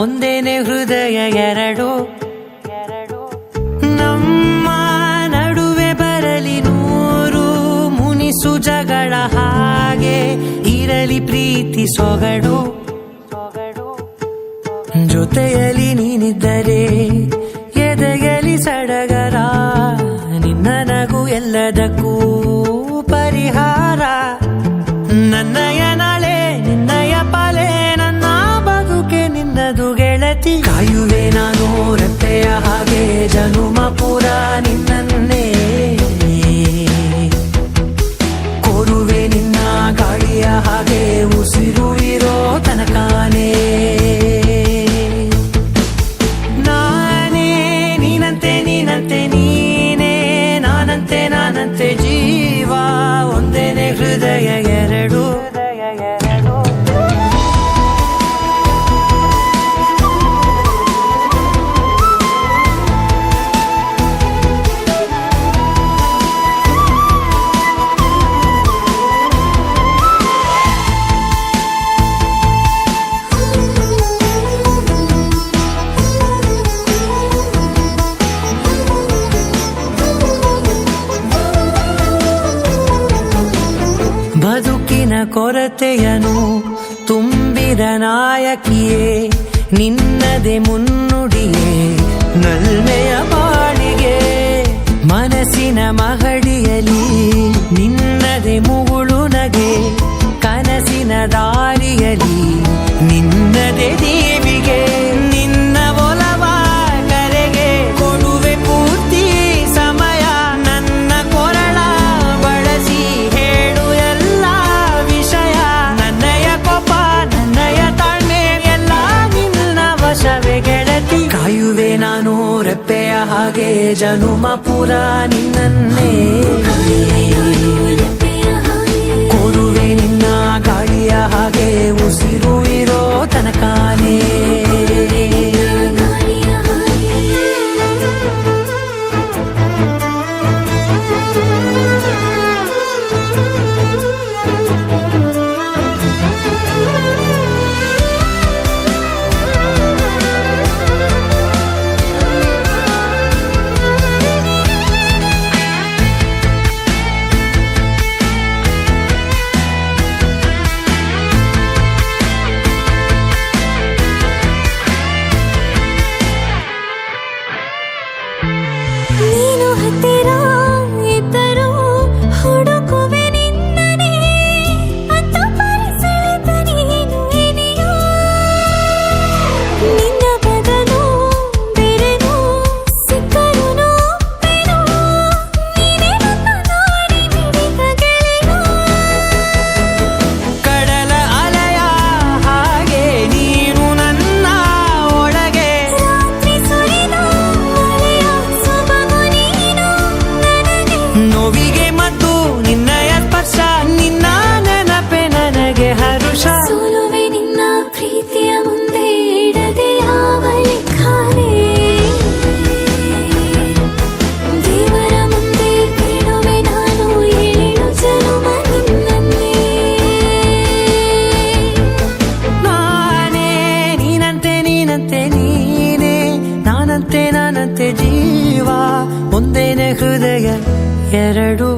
ಒಂದೇನೆ ಹೃದಯ ಎರಡು. ನಮ್ಮ ನಡುವೆ ಬರಲಿ ನೂರು ಮುನಿಸು ಜಗಳ, ಹಾಗೆ ಇರಲಿ ಪ್ರೀತಿ ಸೊಗಡು. ಜೊತೆಯಲ್ಲಿ ನೀನಿದ್ದರೆ ಎದೆಯಲಿ ಸಡಗರ, ನಿನ್ನ ನಗು ಎಲ್ಲದಕ್ಕೂ ಪರಿಹಾರ. ನನ್ನಯ ನಾಳೆ ನಿನ್ನಯ ಪಾಲೆ, ನನ್ನ ಬದುಕೆ ನಿನ್ನದು ಗೆಳತಿ. ಕಾಯುವೆ ನಾನು ರೆಪ್ಪೆಯ ಹಾಗೆ ಜನುಮ ಪುರ ನಿನ್ನನ್ನೇ, ಕೋರುವೆ ನಿನ್ನ ಗಾಳಿಯ ಹಾಗೆ ಉಸಿರು ಇರೋ ತನಕಾನೇ. ನಾನಂತೆ ಜೀವ, ಒಂದೇನೆ ಹೃದಯ ಎರಡು. ಬದುಕಿನ ಕೊರತೆಯನು ತುಂಬಿದ ನಾಯಕಿಯೇ, ನಿನ್ನದೆ ಮುನ್ನುಡಿಯೇ ನಲ್ಮೆಯ ಬಾಳಿಗೆ. ಮನಸ್ಸಿನ ಮಹಡಿಯಲಿ ನಿನ್ನದೆ ಮುಗುಳು ನಗೆ, ಕನಸಿನ ದಾರಿಯಲಿ ನಿನ್ನದೆ ದೇವಿಗೆ. ನಿನ್ನ ಒಲವ ಕರೆಗೆ ಕೊಡುವೆ ಪೂರ್ತಿ ಸಮಯ, ನನ್ನ ಕೊರಳ ಬಳಸಿ ಹೇಳು ಎಲ್ಲ ವಿಷಯ. ನನ್ನಯ ಕೋಪ ನನ್ನಯ ತಾಳ್ಮೆ ಎಲ್ಲ ನಿನ್ನ ವಶವೇ ಗೆಳತಿ. ಕಾಯುವೆ ನಾನು ರೆಪ್ಪೆಯ ಹಾಗೆ ಜನುಮ ಪುರ ನಿನ್ನನ್ನೇ, ಕೋರುವೆ ನಿನ್ನ ಗಾಳಿಯ ಹಾಗೆ ಉಸಿರು ಇರೋ ತನಕಾನೇ. ನೀನು ಹತ್ತಿರ ಇದ್ದರೂ ಹುಡುಕುವೆ ನಿನ್ನನೇ, ಅಂತ ಪರಿಸೆಳೆದ ನೀನು ಇದೆಯೋ. ನಿನ್ನ ಬದಲು ಬೇರೆನೋ ಸಿಕ್ಕರೂ ಒಪ್ಪೆನೋ, ನೀನೇ ನನ್ನ ನಾಡಿ ಮಿಡಿದ ಗೆಳೆಯೋ. ಕಡಲ ಅಲೆಯ ಹಾಗೆ ನೀನು ನನ್ನ ಒಳಗೆ, ರಾತ್ರಿ ಸುರಿದ ಮಳೆಯ ಸೊಬಗು ನೀನು ನನಗೆ. ನೋವಿಗೆ ಮದ್ದು ನಿನ್ನಯ ಸ್ಪರ್ಶ, ನಿನ್ನ ನೆನಪೆ ನನಗೆ ಹರುಷ. ಸೋಲುವೆ ನಿನ್ನ ಪ್ರೀತಿಯ ಮುಂದೆ ಇಡದೆ ಯಾವ ಲೆಕ್ಕನೇ, ದೇವರ ಮುಂದೆ ಬೇಡುವೆ ನಾನು ಏಳು ಜನುಮ ನಿನ್ನನ್ನೇ. ನಾನೇ ನೀನಂತೆ ನೀನೇ, ನಾನಂತೆ ಜೀವ, ಒಂದೇನೆ ಹೃದಯ ಎರಡು.